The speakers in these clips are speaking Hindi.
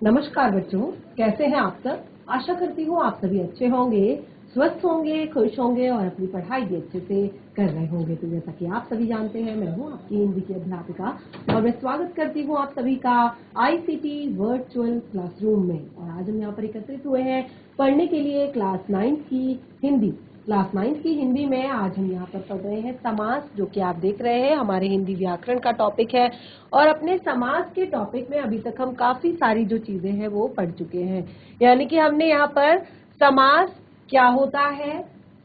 नमस्कार बच्चों, कैसे हैं आप सब। आशा करती हूँ आप सभी अच्छे होंगे, स्वस्थ होंगे, खुश होंगे और अपनी पढ़ाई भी अच्छे से कर रहे होंगे। तो जैसा कि आप सभी जानते हैं, मैं हूँ आपकी हिंदी की अध्यापिका और मैं स्वागत करती हूँ आप सभी का आईसीटी वर्चुअल क्लासरूम में। और आज हम यहाँ पर एकत्रित हुए हैं पढ़ने के लिए क्लास 9 की हिंदी। क्लास 9 की हिंदी में आज हम यहाँ पर पढ़ रहे हैं समास, जो कि आप देख रहे हैं हमारे हिंदी व्याकरण का टॉपिक है। और अपने समास के टॉपिक में अभी तक हम काफी सारी जो चीजें हैं वो पढ़ चुके हैं। यानी कि हमने यहाँ पर समास क्या होता है,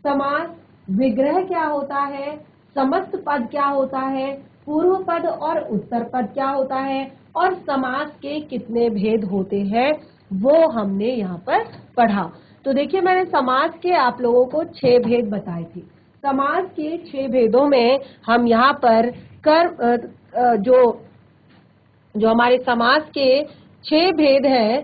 समास विग्रह क्या होता है, समस्त पद क्या होता है, पूर्व पद और उत्तर पद क्या होता है और समास के कितने भेद होते हैं वो हमने यहाँ पर पढ़ा। तो देखिए, मैंने समास के आप लोगों को 6 भेद बताए थे। समास के 6 भेदों में हम यहाँ पर जो हमारे समास के 6 भेद हैं,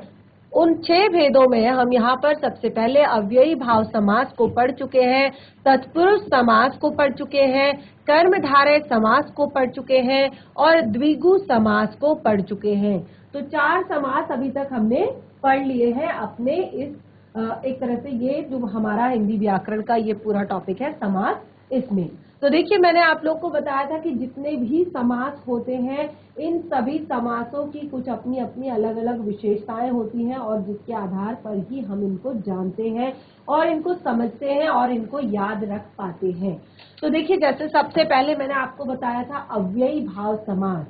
उन 6 भेदों में हम यहाँ पर सबसे पहले अव्ययी भाव समास को पढ़ चुके हैं, तत्पुरुष समास को पढ़ चुके हैं, कर्मधारय समास को पढ़ चुके हैं और द्विगु समास को पढ़ चुके हैं। तो 4 समास अभी तक हमने पढ़ लिए हैं अपने इस एक तरह से ये जो हमारा हिंदी व्याकरण का ये पूरा टॉपिक है समास, इसमें। तो देखिए, मैंने आप लोग को बताया था कि जितने भी समास होते हैं, इन सभी समासों की कुछ अपनी अपनी अलग अलग विशेषताएं होती हैं और जिसके आधार पर ही हम इनको जानते हैं और इनको समझते हैं और इनको याद रख पाते हैं। तो देखिए, जैसे सबसे पहले मैंने आपको बताया था अव्ययी भाव समास।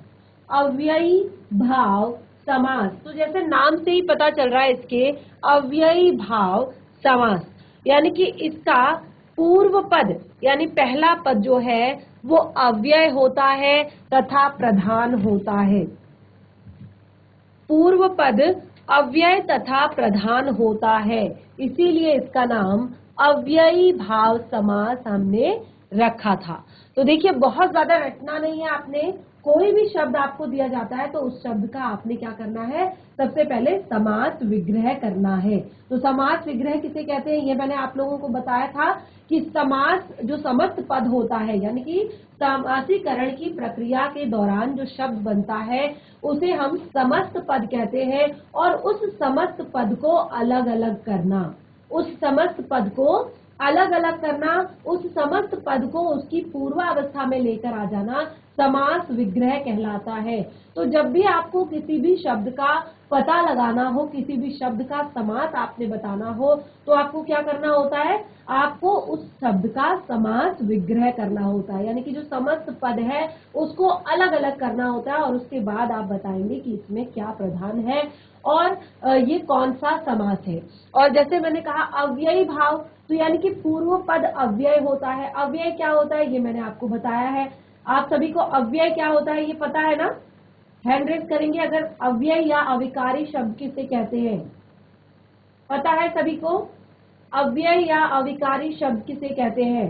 अव्ययी भाव समास, तो जैसे नाम से ही पता चल रहा है इसके, अव्ययी भाव समास यानी कि इसका पूर्व पद यानी पहला पद जो है वो अव्यय होता है तथा प्रधान होता है। पूर्व पद अव्यय तथा प्रधान होता है, इसीलिए इसका नाम अव्ययी भाव समास हमने रखा था। तो देखिए, बहुत ज्यादा रटना नहीं है आपने। कोई भी शब्द आपको दिया जाता है तो उस शब्द का आपने क्या करना है, सबसे पहले समास विग्रह करना है। तो समास विग्रह किसे कहते हैं, ये मैंने आप लोगों को बताया था कि समास जो समस्त पद होता है, यानी कि समासीकरण की प्रक्रिया के दौरान जो शब्द बनता है उसे हम समस्त पद कहते हैं। और उस समस्त पद को अलग अलग करना, उस समस्त पद को अलग अलग करना, उस समस्त पद को उसकी पूर्वावस्था में लेकर आ जाना समास विग्रह कहलाता है। तो जब भी आपको किसी भी शब्द का पता लगाना हो, किसी भी शब्द का समास आपने बताना हो, तो आपको क्या करना होता है, आपको उस शब्द का समास विग्रह करना होता है। यानी कि जो समस्त पद है उसको अलग अलग करना होता है और उसके बाद आप बताएंगे कि इसमें क्या प्रधान है और ये कौन सा समास है। और जैसे मैंने कहा अव्ययी भाव, तो यानी कि पूर्व पद अव्यय होता है। अव्यय क्या होता है ये मैंने आपको बताया है। आप सभी को अव्यय क्या होता है ये पता है ना, हैंड रेज करेंगे अगर अव्यय या अविकारी शब्द किसे कहते हैं, पता है सभी को अव्यय या अविकारी शब्द किसे कहते हैं।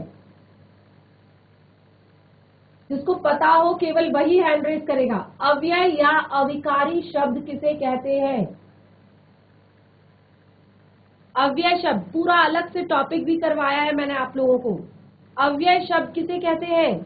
जिसको पता हो केवल वही हैंड रेज करेगा। अव्यय या अविकारी शब्द किसे कहते हैं। अव्यय शब्द पूरा अलग से टॉपिक भी करवाया है मैंने आप लोगों को। अव्यय शब्द किसे कहते हैं,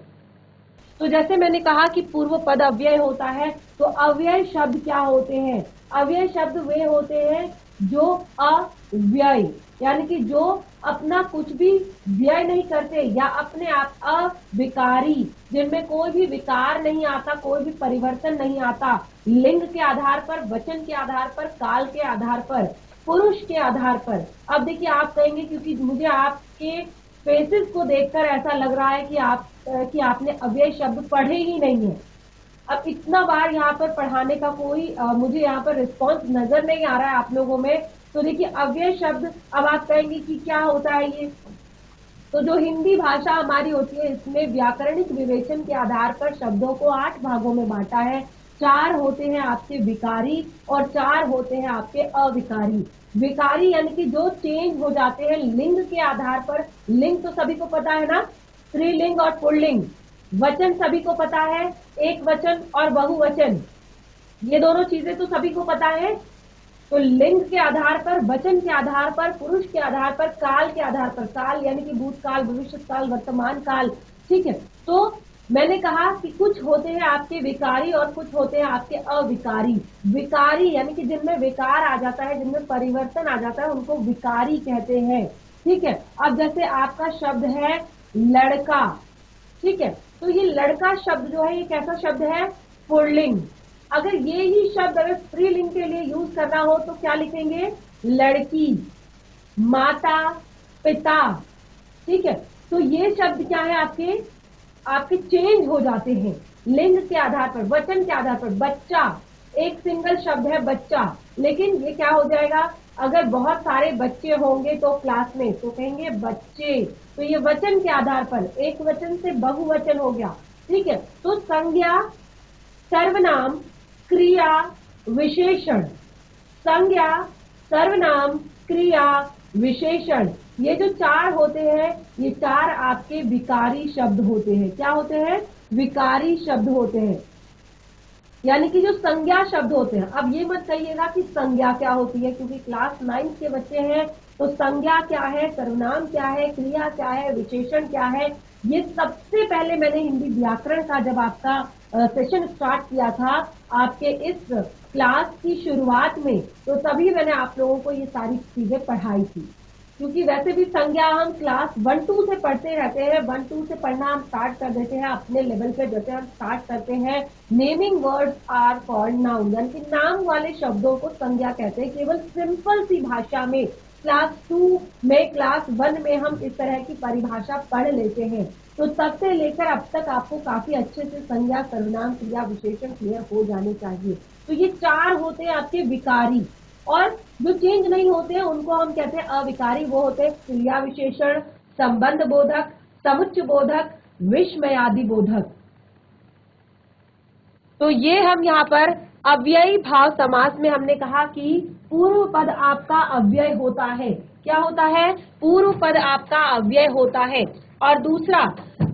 तो जैसे मैंने कहा कि पूर्व पद अव्यय होता है, तो अव्यय शब्द क्या होते हैं, अव्यय शब्द वे होते हैं जो अव्यय यानी कि जो अपना कुछ भी व्यय नहीं करते या अपने आप अविकारी, जिनमें कोई भी विकार नहीं आता, कोई भी परिवर्तन नहीं आता, लिंग के आधार पर, वचन के आधार पर, काल के आधार पर, पुरुष के आधार पर। अब देखिए, आप कहेंगे क्योंकि मुझे आपके फेसेस को देखकर ऐसा लग रहा है कि आपने अव्यय शब्द पढ़े ही नहीं है। अब इतना बार यहाँ पर पढ़ाने का कोई मुझे यहाँ पर रिस्पॉन्स नजर नहीं आ रहा है आप लोगों में। तो देखिए, अव्यय शब्द, अब आप कहेंगे कि क्या होता है ये, तो जो हिंदी भाषा हमारी होती है इसमें व्याकरणिक विवेचन के आधार पर शब्दों को 8 भागों में बांटा है। 4 होते हैं आपके विकारी और 4 होते हैं आपके अविकारी। विकारी यानी कि जो चेंज हो जाते हैं लिंग के आधार पर। लिंग तो सभी को पता है ना, स्त्रीलिंग और पुल्लिंग। वचन सभी को पता है, एक वचन और बहुवचन, ये दोनों चीजें तो सभी को पता है। तो लिंग के आधार पर, वचन के आधार पर, पुरुष के आधार पर, काल के आधार पर, काल यानी कि भूतकाल, भविष्य काल, वर्तमान काल, ठीक है। तो मैंने कहा कि कुछ होते हैं आपके विकारी और कुछ होते हैं आपके अविकारी। विकारी यानी कि जिनमें विकार आ जाता है, जिनमें परिवर्तन आ जाता है, उनको विकारी कहते हैं। ठीक है, अब जैसे आपका शब्द है लड़का, ठीक है, तो ये लड़का शब्द जो है ये कैसा शब्द है? पुल्लिंग। अगर ये ही शब्द अगर स्त्रीलिंग के लिए यूज करना हो तो क्या लिखेंगे? लड़की, माता, पिता। ठीक है, तो ये शब्द क्या है आपके? आपके चेंज हो जाते हैं लिंग के आधार पर, वचन के आधार पर। बच्चा एक सिंगल शब्द है बच्चा, लेकिन ये क्या हो जाएगा? अगर बहुत सारे बच्चे होंगे तो क्लास में तो कहेंगे बच्चे। तो ये वचन के आधार पर एक वचन से बहुवचन हो गया। ठीक है, तो संज्ञा, सर्वनाम, क्रिया, विशेषण। संज्ञा, सर्वनाम, क्रिया, विशेषण, ये जो चार होते हैं ये चार आपके विकारी शब्द होते हैं। क्या होते हैं? विकारी शब्द होते हैं, यानी कि जो संज्ञा शब्द होते हैं। अब ये मत कहिएगा कि संज्ञा क्या होती है, क्योंकि क्लास 9 के बच्चे हैं तो संज्ञा क्या है, सर्वनाम क्या है, क्रिया क्या है, विशेषण क्या है, ये सबसे पहले मैंने हिंदी व्याकरण का जब आपका सेशन स्टार्ट किया था आपके इस क्लास की शुरुआत में, तो तभी मैंने आप लोगों को ये सारी चीजें पढ़ाई थी। क्योंकि वैसे भी संज्ञा हम क्लास 1-2 से पढ़ते रहते हैं, 1-2 से पढ़ना हम स्टार्ट कर देते हैं अपने लेवल पे। जैसे हम स्टार्ट करते हैं naming words are called noun, यानी कि नाम वाले शब्दों को संज्ञा कहते हैं। केवल सिंपल सी भाषा में क्लास 2 में, क्लास 1 में हम इस तरह की परिभाषा पढ़ लेते हैं। तो तब से लेकर अब तक आपको काफी अच्छे से संज्ञा, सर्वनाम, क्रिया, विशेषण क्लियर हो जाने चाहिए। तो ये चार होते हैं आपके विकारी, और जो चेंज नहीं होते हैं उनको हम कहते हैं अविकारी। वो होते हैं क्रिया विशेषण, संबंध बोधक, समुच्चय बोधक, विस्मयादि बोधक। तो ये हम यहाँ पर अव्ययी भाव समास में हमने कहा कि पूर्व पद आपका अव्यय होता है। क्या होता है? पूर्व पद आपका अव्यय होता है। और दूसरा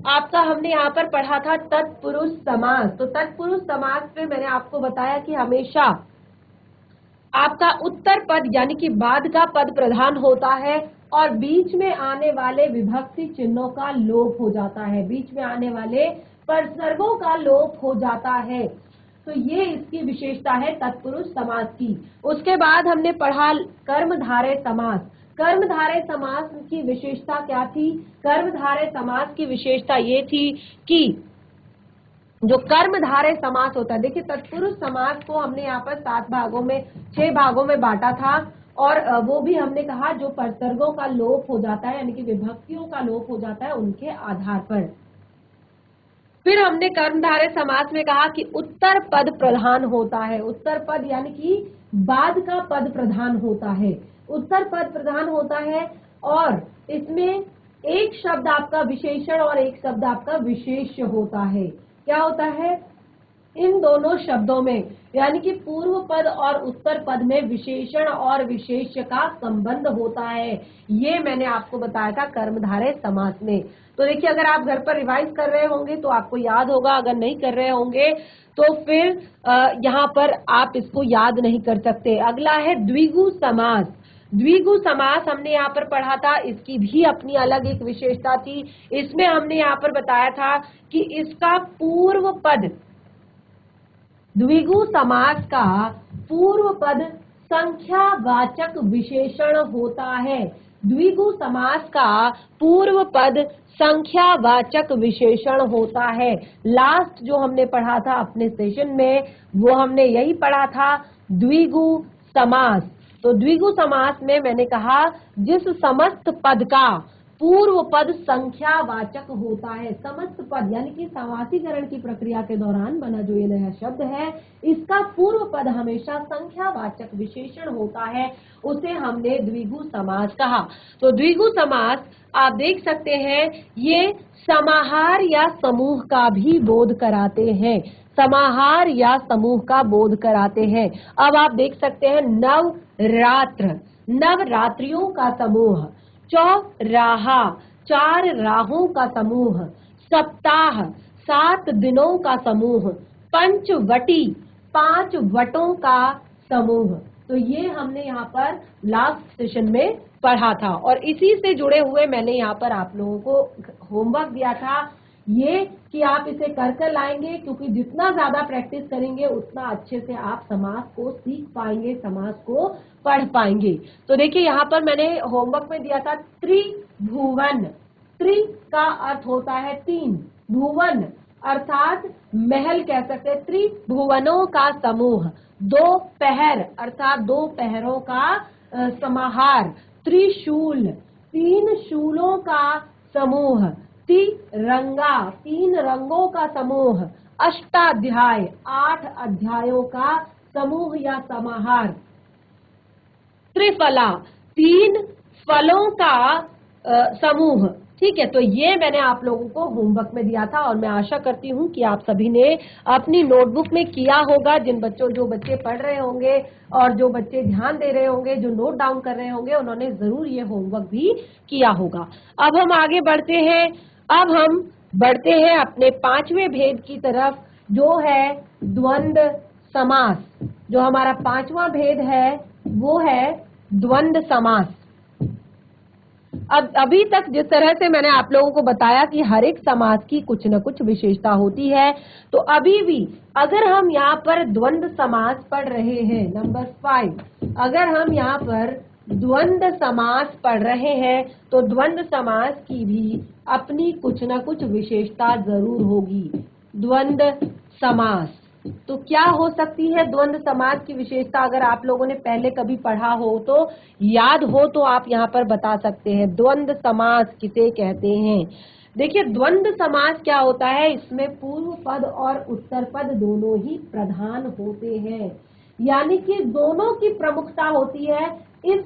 आपका हमने यहाँ पर पढ़ा था तत्पुरुष समास। तो तत्पुरुष समास में मैंने आपको बताया कि हमेशा आपका उत्तर पद यानी कि बाद का पद प्रधान होता है और बीच में आने वाले विभक्ति चिन्हों का लोप हो जाता है, बीच में आने वाले परसर्गों का लोप हो जाता है। तो ये इसकी विशेषता है तत्पुरुष समास की। उसके बाद हमने पढ़ा कर्मधारय समास। कर्मधारय समास की विशेषता क्या थी? कर्मधारय समास की विशेषता ये थी कि जो कर्मधारय समास होता है, देखिए तत्पुरुष समास को हमने यहाँ पर 6 भागों में बांटा था, और वो भी हमने कहा जो परसर्गों का लोप हो जाता है यानी कि विभक्तियों का लोप हो जाता है उनके आधार पर। फिर हमने कर्मधारय समास में कहा कि उत्तर पद प्रधान होता है। उत्तर पद यानी कि बाद का पद प्रधान होता है, उत्तर पद प्रधान होता है, और इसमें एक शब्द आपका विशेषण और एक शब्द आपका विशेष्य होता है। क्या होता है? इन दोनों शब्दों में यानी कि पूर्व पद और उत्तर पद में विशेषण और विशेष्य का संबंध होता है। ये मैंने आपको बताया था कर्मधारय समास में। तो देखिए अगर आप घर पर रिवाइज कर रहे होंगे तो आपको याद होगा, अगर नहीं कर रहे होंगे तो फिर यहाँ पर आप इसको याद नहीं कर सकते। अगला है द्विगु समास। द्विगु समास हमने यहाँ पर पढ़ा था, इसकी भी अपनी अलग एक विशेषता थी। इसमें हमने यहाँ पर बताया था कि इसका पूर्व पद, द्विगु समास का पूर्व पद संख्यावाचक विशेषण होता है। द्विगु समास का पूर्व पद संख्यावाचक विशेषण होता है। लास्ट जो हमने पढ़ा था अपने सेशन में वो हमने यही पढ़ा था, द्विगु समास। तो द्विगु समास में मैंने कहा जिस समस्त पद का पूर्व पद संख्यावाचक होता है, समस्त पद यानी कि समासीकरण की प्रक्रिया के दौरान बना जो ये नया शब्द है, इसका पूर्व पद हमेशा संख्यावाचक विशेषण होता है, उसे हमने द्विगु समास कहा। तो द्विगु समास आप देख सकते हैं ये समाहार या समूह का भी बोध कराते हैं, समाहार या समूह का बोध कराते हैं। अब आप देख सकते हैं नवरात्र, नवरात्रियों का समूह, चौराहा, 4 राहों का समूह, सप्ताह, 7 दिनों का समूह, पंचवटी, 5 वटों का समूह। तो ये हमने यहाँ पर लास्ट सेशन में पढ़ा था, और इसी से जुड़े हुए मैंने यहाँ पर आप लोगों को होमवर्क दिया था। ये कि आप इसे कर कर लाएंगे, क्योंकि जितना ज्यादा प्रैक्टिस करेंगे उतना अच्छे से आप समास को सीख पाएंगे, समास को पढ़ पाएंगे। तो देखिए यहाँ पर मैंने होमवर्क में दिया था त्रिभुवन। त्रि का अर्थ होता है तीन, भुवन अर्थात महल कह सकते हैं, त्रिभुवनों का समूह। दो पहर अर्थात दो पहरों का समाहार। त्रिशूल तीन शूलों का समूह। तिरंगा तीन रंगों का समूह। अष्टाध्याय आठ अध्यायों का समूह या समाहार। त्रिफला तीन फलों का समूह। ठीक है, तो ये मैंने आप लोगों को होमवर्क में दिया था और मैं आशा करती हूँ कि आप सभी ने अपनी नोटबुक में किया होगा। जो बच्चे पढ़ रहे होंगे और जो बच्चे ध्यान दे रहे होंगे, जो नोट डाउन कर रहे होंगे, उन्होंने जरूर ये होमवर्क भी किया होगा। अब हम आगे बढ़ते हैं। अब हम बढ़ते हैं अपने पांचवें भेद की तरफ, जो है द्वंद्व समास। जो हमारा पांचवा भेद है वो है द्वंद्व समास। अब अभी तक जिस तरह से मैंने आप लोगों को बताया कि हर एक समास की कुछ न कुछ विशेषता होती है, तो अभी भी अगर हम यहाँ पर द्वंद्व समास पढ़ रहे हैं, नंबर 5, अगर हम यहाँ पर द्वंद्व समास पढ़ रहे हैं तो द्वंद्व समास की भी अपनी कुछ न कुछ विशेषता जरूर होगी। द्वंद्व समास तो क्या हो सकती है? द्वंद्व समास की विशेषता अगर आप लोगों ने पहले कभी पढ़ा हो तो याद हो तो आप यहाँ पर बता सकते हैं। द्वंद्व समास किसे कहते हैं? देखिए द्वंद्व समास क्या होता है, इसमें पूर्व पद और उत्तर पद दोनों ही प्रधान होते हैं, यानी कि दोनों की प्रमुखता होती है इस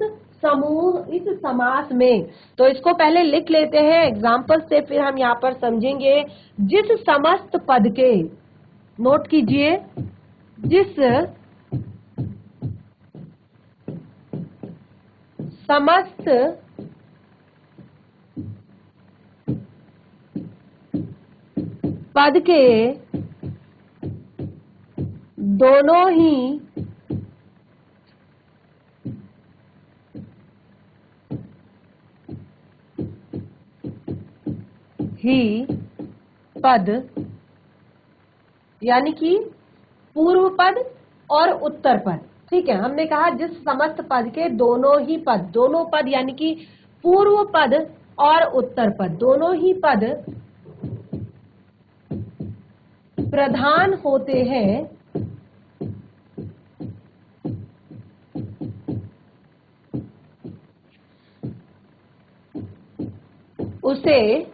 समास में। तो इसको पहले लिख लेते हैं एग्जाम्पल से, फिर हम यहाँ पर समझेंगे। जिस समस्त पद के, नोट कीजिए, जिस समस्त पद के दोनों ही पद, यानी कि पूर्व पद और उत्तर पद। ठीक है, हमने कहा जिस समस्त पद के दोनों ही पद, दोनों पद यानी कि पूर्व पद और उत्तर पद, दोनों ही पद प्रधान होते हैं, उसे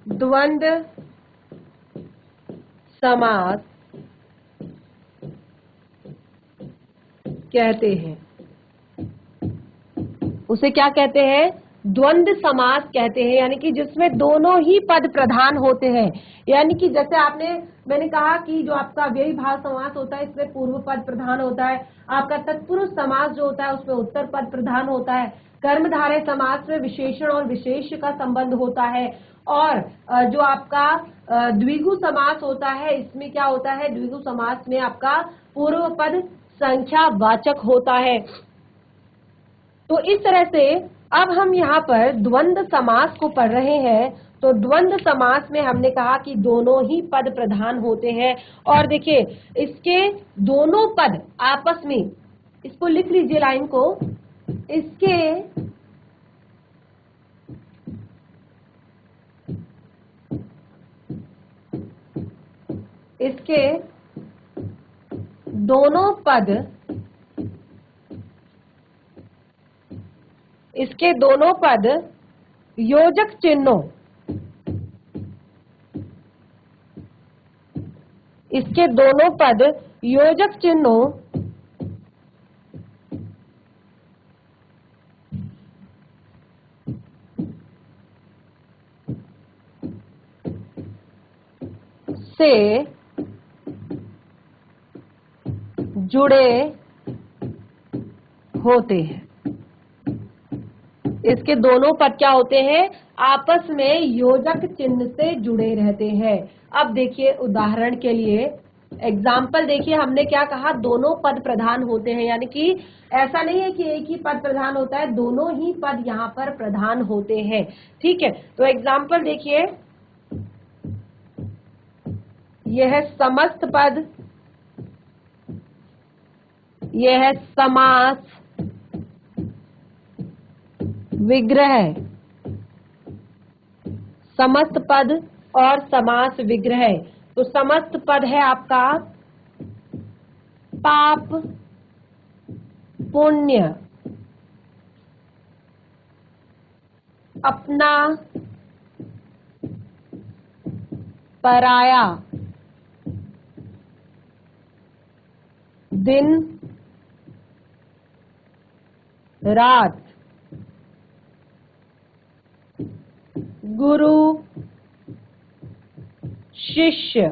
द्वंद्व समास कहते हैं। उसे क्या कहते हैं? द्वंद्व समास कहते हैं, यानी कि जिसमें दोनों ही पद प्रधान होते हैं। यानी कि जैसे मैंने कहा कि जो आपका अव्ययी भाव समास होता है इसमें पूर्व पद प्रधान होता है। आपका तत्पुरुष समास जो होता है उसमें उत्तर पद प्रधान होता है। कर्मधारय समास में विशेषण और विशेष्य का संबंध होता है। और जो आपका द्विगु समास होता है, इसमें क्या होता है? द्विगु समास में आपका पूर्व पद संख्या वाचक होता है। तो इस तरह से अब हम यहाँ पर द्वंद्व समास को पढ़ रहे हैं। तो द्वंद्व समास में हमने कहा कि दोनों ही पद प्रधान होते हैं। और देखिए इसके दोनों पद आपस में, इसको लिख लीजिए लाइन को, इसके दोनों पद, इसके दोनों पद योजक चिन्हों, इसके दोनों पद योजक चिन्हों से जुड़े होते हैं। इसके दोनों पद क्या होते हैं? आपस में योजक चिन्ह से जुड़े रहते हैं। अब देखिए उदाहरण के लिए एग्जाम्पल देखिए, हमने क्या कहा, दोनों पद प्रधान होते हैं, यानी कि ऐसा नहीं है कि एक ही पद प्रधान होता है, दोनों ही पद यहाँ पर प्रधान होते हैं। ठीक है, तो एग्जाम्पल देखिए, यह है समस्त पद, यह है समास विग्रह, समस्त पद और समास विग्रह। तो समस्त पद है आपका पाप पुण्य, अपना पराया, दिन रात, गुरु शिष्य।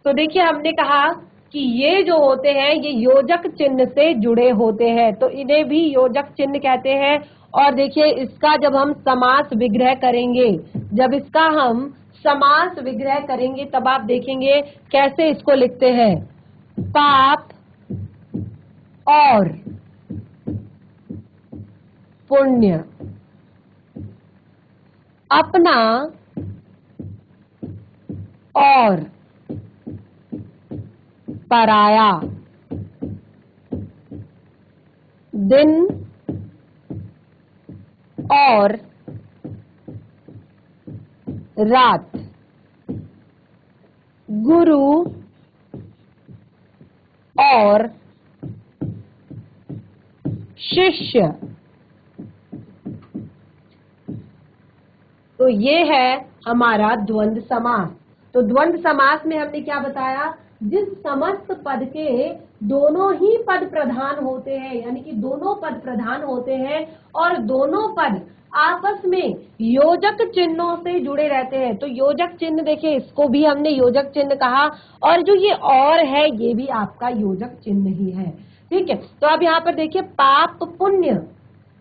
तो देखिए, हमने कहा कि ये जो होते हैं ये योजक चिन्ह से जुड़े होते हैं, तो इन्हें भी योजक चिन्ह कहते हैं। और देखिए, इसका जब हम समास विग्रह करेंगे, जब इसका हम समास विग्रह करेंगे तब आप देखेंगे कैसे इसको लिखते हैं। पाप और पुण्य, अपना और पराया, दिन और रात, गुरु और शिष्य। तो ये है हमारा द्वंद्व समास। तो द्वंद्व समास में हमने क्या बताया, जिस समस्त पद के दोनों ही पद प्रधान होते हैं, यानी कि दोनों पद प्रधान होते हैं और दोनों पद आपस में योजक चिन्हों से जुड़े रहते हैं। तो योजक चिन्ह देखिए, इसको भी हमने योजक चिन्ह कहा, और जो ये और है ये भी आपका योजक चिन्ह ही है। ठीक है, तो अब यहाँ पर देखिए, पाप पुण्य,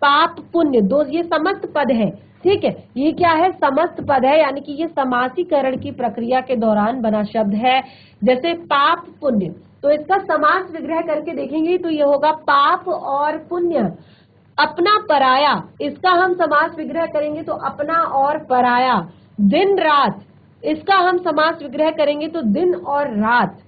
पाप पुण्य दो ये समस्त पद है। ठीक है, ये क्या है, समस्त पद है, यानी कि ये समासीकरण की प्रक्रिया के दौरान बना शब्द है। जैसे पाप पुण्य, तो इसका समास विग्रह करके देखेंगे तो ये होगा पाप और पुण्य। अपना पराया, इसका हम समास विग्रह करेंगे तो अपना और पराया। दिन रात, इसका हम समास विग्रह करेंगे तो दिन और रात।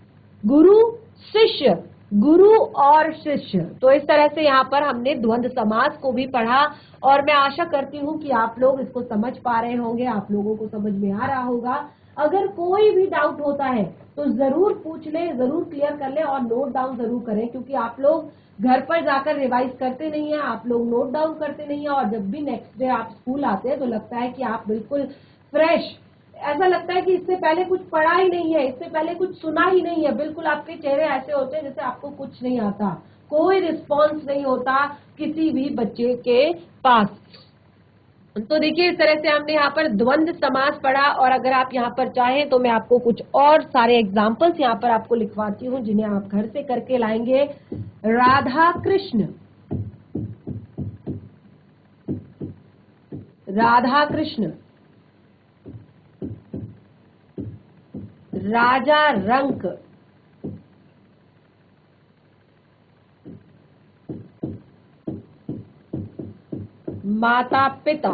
गुरु शिष्य, गुरु और शिष्य। तो इस तरह से यहाँ पर हमने द्वंद्व समास को भी पढ़ा, और मैं आशा करती हूँ कि आप लोग इसको समझ पा रहे होंगे, आप लोगों को समझ में आ रहा होगा। अगर कोई भी डाउट होता है तो जरूर पूछ लें, जरूर क्लियर कर लें और नोट डाउन जरूर करें, क्योंकि आप लोग घर पर जाकर रिवाइज करते नहीं है, आप लोग नोट डाउन करते नहीं है, और जब भी नेक्स्ट डे आप स्कूल आते हैं तो लगता है कि आप बिल्कुल फ्रेश, ऐसा लगता है कि इससे पहले कुछ पढ़ा ही नहीं है, इससे पहले कुछ सुना ही नहीं है। बिल्कुल आपके चेहरे ऐसे होते हैं जैसे आपको कुछ नहीं आता, कोई रिस्पॉन्स नहीं होता किसी भी बच्चे के पास। तो देखिए, इस तरह से हमने यहाँ पर द्वंद्व समास पढ़ा, और अगर आप यहाँ पर चाहें तो मैं आपको कुछ और सारे एग्जाम्पल्स यहाँ पर आपको लिखवाती हूँ जिन्हें आप घर से करके लाएंगे। राधा कृष्ण, राधा कृष्ण, राजा रंक, माता पिता,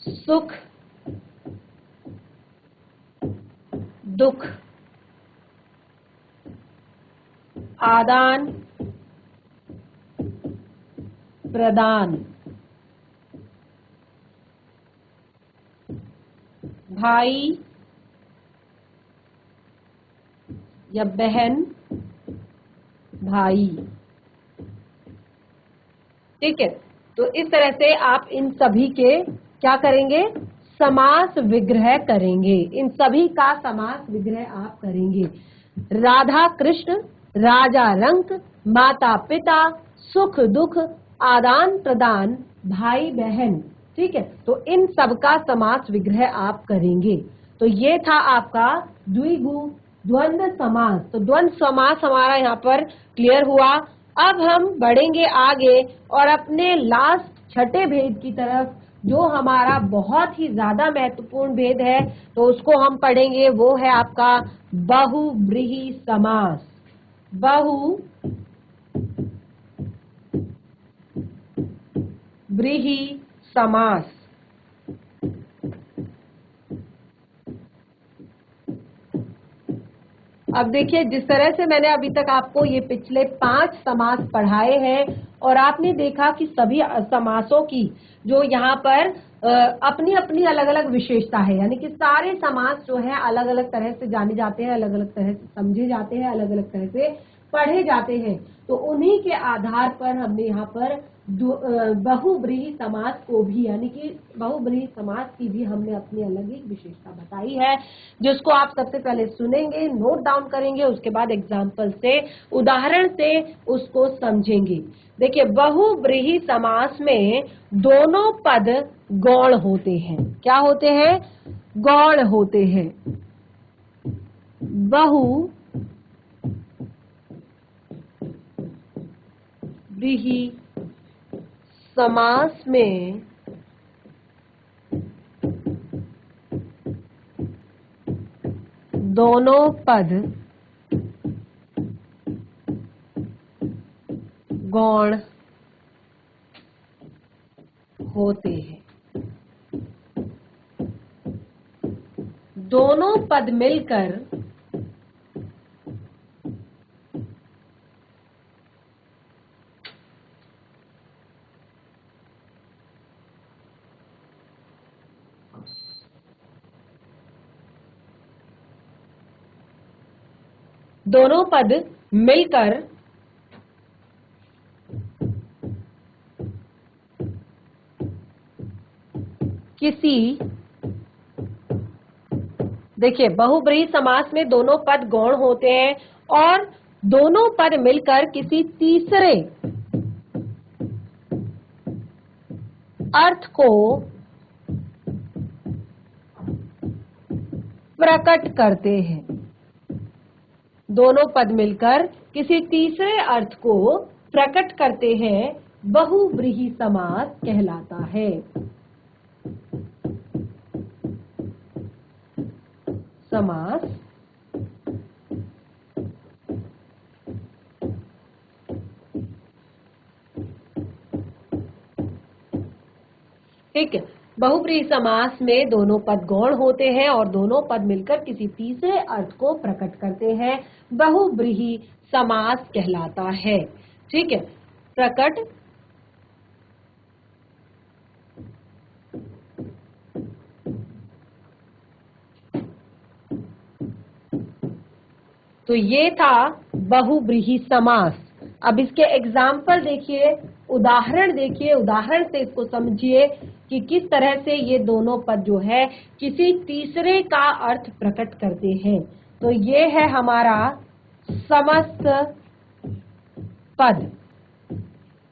सुख दुख, आदान प्रदान, भाई या बहन भाई। ठीक है, तो इस तरह से आप इन सभी के क्या करेंगे, समास विग्रह करेंगे, इन सभी का समास विग्रह आप करेंगे। राधा कृष्ण, राजा रंक, माता पिता, सुख दुख, आदान प्रदान, भाई बहन। ठीक है, तो इन सब का समास विग्रह आप करेंगे। तो ये था आपका द्विगु द्वंद्व समास। तो द्वंद्व समास हमारा यहाँ पर क्लियर हुआ। अब हम बढ़ेंगे आगे और अपने लास्ट छठे भेद की तरफ, जो हमारा बहुत ही ज्यादा महत्वपूर्ण भेद है, तो उसको हम पढ़ेंगे। वो है आपका बहुव्रीहि समास। बहुव्रीहि समास। अब देखिए, जिस तरह से मैंने अभी तक आपको ये पिछले 5 समास पढ़ाए हैं, और आपने देखा कि सभी समासों की जो यहाँ पर अपनी अपनी अलग अलग विशेषता है, यानी कि सारे समास जो है अलग अलग तरह से जाने जाते हैं, अलग अलग तरह से समझे जाते हैं, अलग अलग तरह से पढ़े जाते हैं। तो उन्हीं के आधार पर हमने यहाँ पर बहुव्रीहि समास को भी, यानी कि बहुव्रीहि समास की भी हमने अपनी अलग ही विशेषता बताई है, जिसको आप सबसे पहले सुनेंगे, नोट डाउन करेंगे, उसके बाद एग्जाम्पल से, उदाहरण से उसको समझेंगे। देखिए, बहुव्रीहि समास में दोनों पद गौण होते हैं। क्या होते हैं? गौण होते हैं। बहुव्रीहि समास में दोनों पद गौण होते हैं। दोनों पद मिलकर दोनों पद मिलकर किसी, देखिए, बहुव्रीहि समास में दोनों पद गौण होते हैं और दोनों पद मिलकर किसी तीसरे अर्थ को प्रकट करते हैं। दोनों पद मिलकर किसी तीसरे अर्थ को प्रकट करते हैं, बहुव्रीहि समास कहलाता है। समास ठीक है। बहुव्रीहि समास में दोनों पद गौण होते हैं और दोनों पद मिलकर किसी तीसरे अर्थ को प्रकट करते हैं, बहुव्रीहि समास कहलाता है। ठीक है, प्रकट तो ये था बहुव्रीहि समास। अब इसके एग्जाम्पल देखिए, उदाहरण देखिए, उदाहरण से इसको समझिए कि किस तरह से ये दोनों पद जो है किसी तीसरे का अर्थ प्रकट करते हैं। तो ये है हमारा समस्त पद,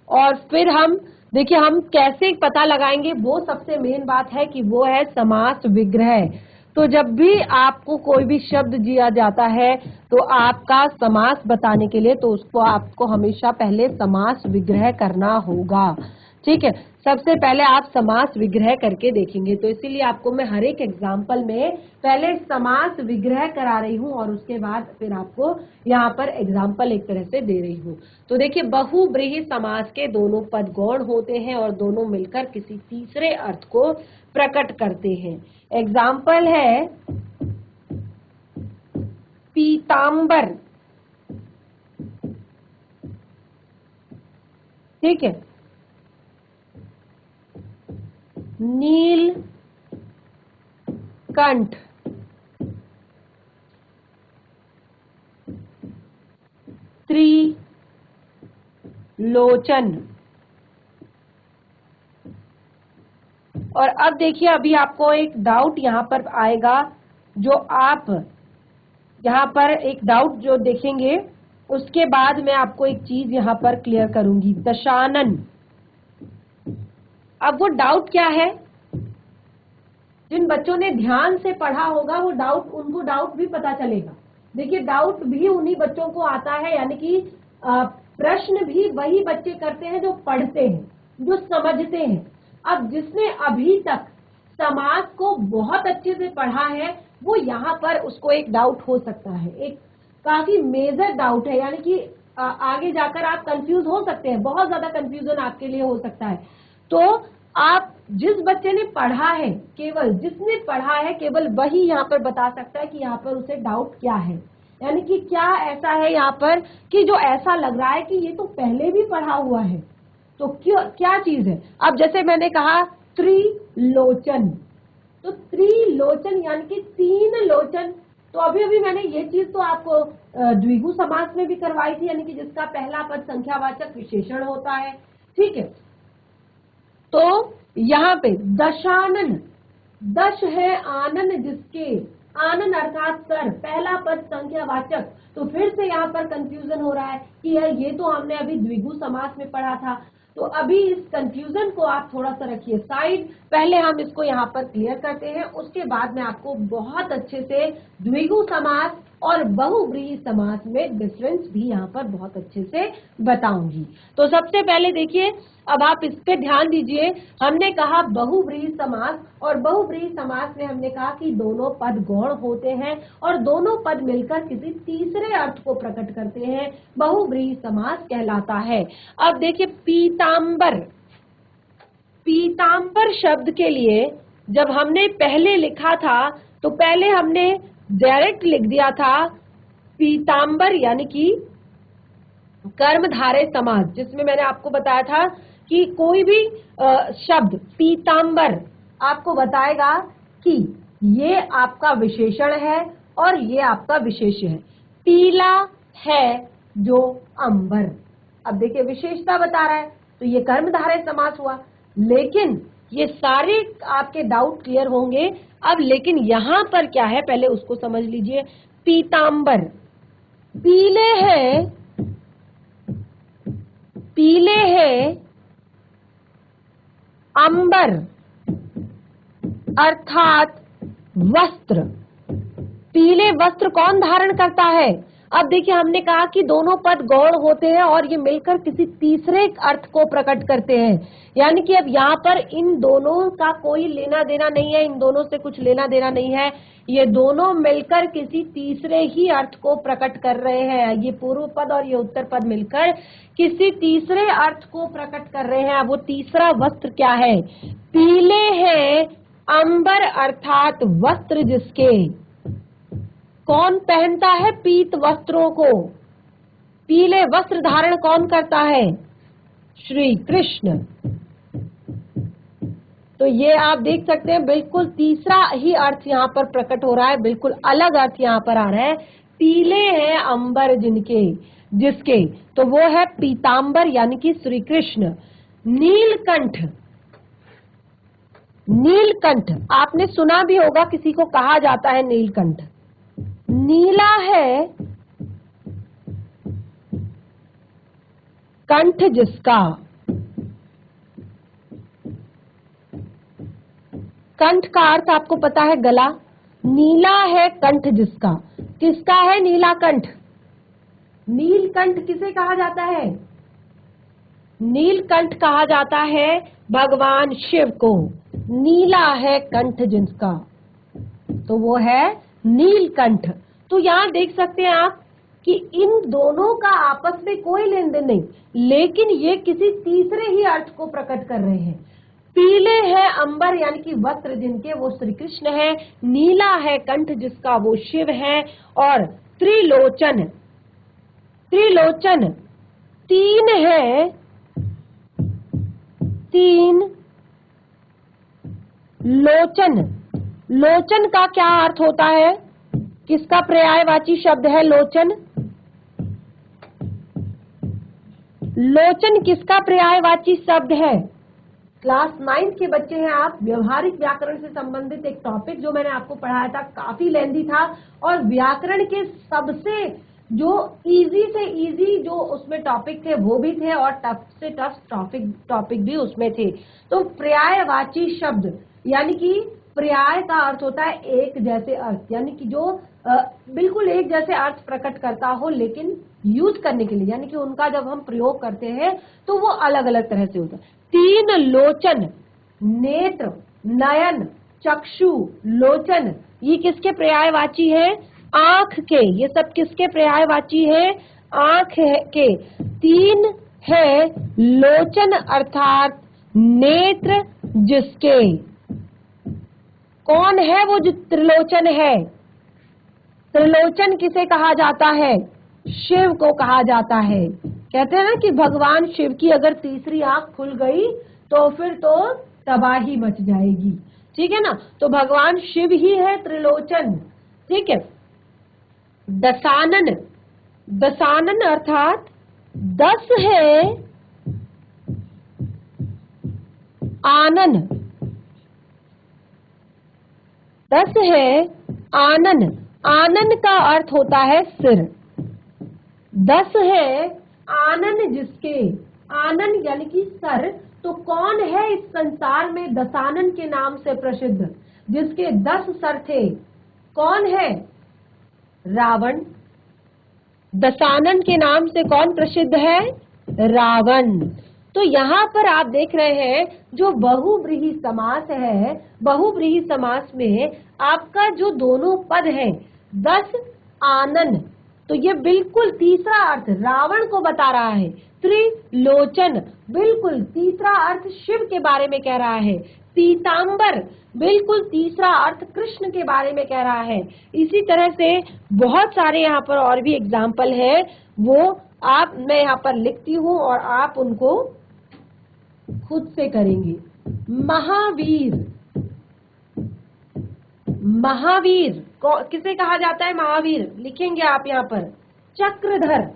और फिर हम देखिए हम कैसे पता लगाएंगे, वो सबसे मेन बात है कि वो है समास विग्रह। तो जब भी आपको कोई भी शब्द दिया जाता है तो आपका समास बताने के लिए तो उसको आपको हमेशा पहले समास विग्रह करना होगा। ठीक है, सबसे पहले आप समास विग्रह करके देखेंगे। तो इसीलिए आपको मैं हर एक एग्जाम्पल में पहले समास विग्रह करा रही हूँ और उसके बाद फिर आपको यहाँ पर एग्जाम्पल एक तरह से दे रही हूँ। तो देखिए, बहुव्रीहि समास के दोनों पद गौण होते हैं और दोनों मिलकर किसी तीसरे अर्थ को प्रकट करते हैं। एग्जाम्पल है पीतांबर। ठीक है, नील कंठ, त्रिलोचन। और अब देखिए, अभी आपको एक डाउट यहाँ पर आएगा, जो आप यहाँ पर एक डाउट जो देखेंगे, उसके बाद मैं आपको एक चीज यहाँ पर क्लियर करूंगी। दशानन, अब वो डाउट क्या है? जिन बच्चों ने ध्यान से पढ़ा होगा वो डाउट, उनको डाउट भी पता चलेगा। देखिए, डाउट भी उन्हीं बच्चों को आता है, यानी कि प्रश्न भी वही बच्चे करते हैं जो पढ़ते हैं। जो समझते हैं। अब जिसने अभी तक समाज को बहुत अच्छे से पढ़ा है वो यहाँ पर उसको एक डाउट हो सकता है, एक काफी मेजर डाउट है, यानी कि आगे जाकर आप कंफ्यूज हो सकते हैं, बहुत ज्यादा कंफ्यूजन आपके लिए हो सकता है। तो आप जिस बच्चे ने पढ़ा है, केवल जिसने पढ़ा है केवल वही यहाँ पर बता सकता है कि यहाँ पर उसे डाउट क्या है, यानी कि क्या ऐसा है यहाँ पर कि जो ऐसा लग रहा है कि ये तो पहले भी पढ़ा हुआ है। तो क्यों, क्या चीज है? अब जैसे मैंने कहा त्रिलोचन, तो त्रिलोचन यानी कि 3 लोचन। तो अभी अभी मैंने ये चीज तो आपको द्विगु समास में भी करवाई थी, यानी कि जिसका पहला पद संख्यावाचक विशेषण होता है, ठीक है। तो यहाँ पे दशानन, दश है आनन जिसके, आनन अर्थात सर, पहला पद संख्यावाचक। तो फिर से यहाँ पर कंफ्यूजन हो रहा है कि ये तो हमने अभी द्विगु समास में पढ़ा था। तो अभी इस कंफ्यूजन को आप थोड़ा सा रखिए साइड, पहले हम इसको यहाँ पर क्लियर करते हैं, उसके बाद मैं आपको बहुत अच्छे से द्विगु समास और बहुव्रीहि समास में डिफरेंस भी यहाँ पर बहुत अच्छे से बताऊंगी। तो सबसे पहले देखिए, अब आप इस पे ध्यान दीजिए, हमने कहा बहुव्रीहि समास, और बहुव्रीहि समास में हमने कहा कि दोनों पद गौण होते हैं और दोनों पद मिलकर किसी तीसरे अर्थ को प्रकट करते हैं, बहुव्रीहि समास कहलाता है। अब देखिए पीतांबर, पीतांबर शब्द के लिए जब हमने पहले लिखा था तो पहले हमने डायरेक्ट लिख दिया था पीतांबर यानी कि कर्मधारय समास, जिसमें मैंने आपको बताया था कि कोई भी शब्द पीतांबर आपको बताएगा कि ये आपका विशेषण है और ये आपका विशेष्य है। पीला है जो अंबर, अब देखिए विशेषता बता रहा है, तो ये कर्मधारय समास हुआ। लेकिन ये सारे आपके डाउट क्लियर होंगे अब, लेकिन यहां पर क्या है पहले उसको समझ लीजिए। पीतांबर, पीले हैं, पीले हैं अंबर अर्थात वस्त्र, पीले वस्त्र कौन धारण करता है? अब देखिए हमने कहा कि दोनों पद गौण होते हैं और ये मिलकर किसी तीसरे अर्थ को प्रकट करते हैं, यानी कि अब यहाँ पर इन दोनों का कोई लेना देना नहीं है, इन दोनों से कुछ लेना देना नहीं है, ये दोनों मिलकर किसी तीसरे ही अर्थ को प्रकट कर रहे हैं। ये पूर्व पद और ये उत्तर पद मिलकर किसी तीसरे अर्थ को प्रकट कर रहे हैं। वो तीसरा वस्त्र क्या है? पीले हैं अंबर अर्थात वस्त्र जिसके, कौन पहनता है पीत वस्त्रों को? पीले वस्त्र धारण कौन करता है? श्री कृष्ण। तो ये आप देख सकते हैं बिल्कुल तीसरा ही अर्थ यहाँ पर प्रकट हो रहा है, बिल्कुल अलग अर्थ यहाँ पर आ रहा है। पीले हैं अंबर जिनके, जिसके, तो वो है पीतांबर यानी कि श्री कृष्ण। नीलकंठ, नीलकंठ आपने सुना भी होगा, किसी को कहा जाता है नीलकंठ। नीला है कंठ जिसका, कंठ का अर्थ आपको पता है गला, नीला है कंठ जिसका, किसका है नीला कंठ? नीलकंठ किसे कहा जाता है? नीलकंठ कहा जाता है भगवान शिव को। नीला है कंठ जिसका, तो वो है नीलकंठ। तो यहाँ देख सकते हैं आप कि इन दोनों का आपस में कोई लेन देन नहीं, लेकिन ये किसी तीसरे ही अर्थ को प्रकट कर रहे हैं। पीले है अंबर यानी कि वस्त्र जिनके, वो श्री कृष्ण है। नीला है कंठ जिसका, वो शिव है। और त्रिलोचन, त्रिलोचन 3 है, 3 लोचन। लोचन का क्या अर्थ होता है? किसका पर्यायवाची शब्द है लोचन? लोचन किसका पर्यायवाची शब्द है? क्लास 9 के बच्चे हैं आप, व्यवहारिक व्याकरण से संबंधित एक टॉपिक जो मैंने आपको पढ़ाया था काफी लेंथी था, और व्याकरण के सबसे जो इजी से इजी जो उसमें टॉपिक थे वो भी थे, और टफ से टफ टॉपिक भी उसमें थे। तो पर्यायवाची शब्द यानी कि पर्याय का अर्थ होता है एक जैसे अर्थ, यानी कि जो बिल्कुल एक जैसे अर्थ प्रकट करता हो लेकिन यूज करने के लिए, यानी कि उनका जब हम प्रयोग करते हैं तो वो अलग अलग तरह से होता है। तीन लोचन, नेत्र, नयन, चक्षु, लोचन, ये किसके पर्यायवाची है? आंख के। ये सब किसके पर्यायवाची है? आंख के। तीन है लोचन अर्थात नेत्र जिसके। कौन है वो जो त्रिलोचन है? त्रिलोचन किसे कहा जाता है? शिव को कहा जाता है। कहते हैं ना कि भगवान शिव की अगर तीसरी आंख खुल गई तो फिर तो तबाही मच जाएगी, ठीक है ना। तो भगवान शिव ही है त्रिलोचन, ठीक है। दशानन, दशानन अर्थात 10 है आनन, 10 है आनन। आनन का अर्थ होता है सिर। 10 है आनन जिसके, आनन यानी कि सर। तो कौन है इस संसार में दशानन के नाम से प्रसिद्ध, जिसके 10 सर थे? कौन है? रावण। दशानन के नाम से कौन प्रसिद्ध है? रावण। तो यहाँ पर आप देख रहे हैं जो बहुव्रीहि समास है, बहुव्रीहि समास में आपका जो दोनों पद है 10 आनन, तो ये बिल्कुल तीसरा अर्थ रावण को बता रहा है। त्रिलोचन बिल्कुल तीसरा अर्थ शिव के बारे में कह रहा है। पीतांबर बिल्कुल तीसरा अर्थ कृष्ण के बारे में कह रहा है। इसी तरह से बहुत सारे यहाँ पर और भी एग्जाम्पल है, वो मैं यहाँ पर लिखती हूँ और आप उनको खुद से करेंगे। महावीर, महावीर किसे कहा जाता है? महावीर लिखेंगे आप यहाँ पर। चक्रधर,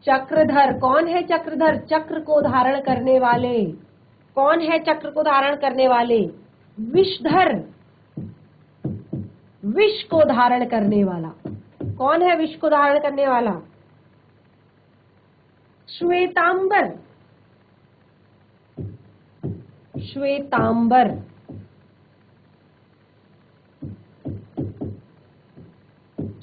चक्रधर कौन है? चक्रधर चक्र को धारण करने वाले। कौन है चक्र को धारण करने वाले? विषधर, विष को धारण करने वाला। कौन है विष को धारण करने वाला? श्वेतांबर, श्वेतांबर।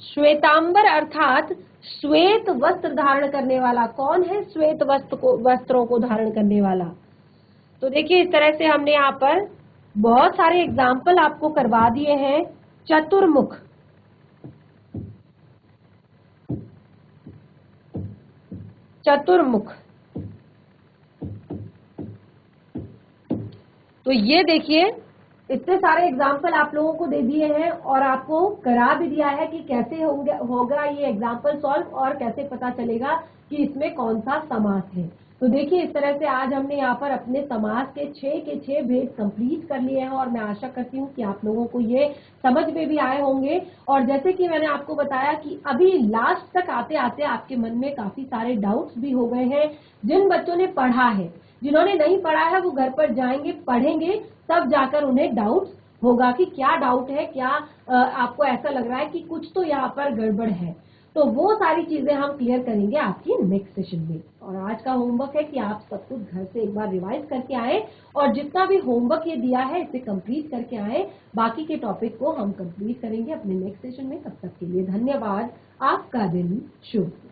श्वेतांबर अर्थात श्वेत वस्त्र धारण करने वाला। कौन है श्वेत वस्त्रों को धारण करने वाला? तो देखिए इस तरह से हमने यहाँ पर बहुत सारे एग्जाम्पल आपको करवा दिए हैं। चतुर्मुख, चतुर्मुख। तो ये देखिए इतने सारे एग्जाम्पल आप लोगों को दे दिए हैं और आपको करा भी दिया है कि कैसे होगा ये एग्जाम्पल सॉल्व और कैसे पता चलेगा कि इसमें कौन सा समास है। तो देखिए इस तरह से आज हमने यहाँ पर अपने समास के 6 भेद कंप्लीट कर लिए हैं और मैं आशा करती हूँ कि आप लोगों को ये समझ में भी आए होंगे। और जैसे कि मैंने आपको बताया कि अभी लास्ट तक आते आते आपके मन में काफी सारे डाउट्स भी हो गए हैं। जिन बच्चों ने पढ़ा है, जिन्होंने नहीं पढ़ा है वो घर पर जाएंगे पढ़ेंगे, तब जाकर उन्हें डाउट्स होगा कि क्या डाउट है, क्या आपको ऐसा लग रहा है कि कुछ तो यहाँ पर गड़बड़ है। तो वो सारी चीजें हम क्लियर करेंगे आपकी नेक्स्ट सेशन में। और आज का होमवर्क है कि आप सब कुछ घर से एक बार रिवाइज करके आए और जितना भी होमवर्क ये दिया है इसे कंप्लीट करके आए। बाकी के टॉपिक को हम कंप्लीट करेंगे अपने नेक्स्ट सेशन में। तब तक के लिए धन्यवाद। आपका दिन शुभ।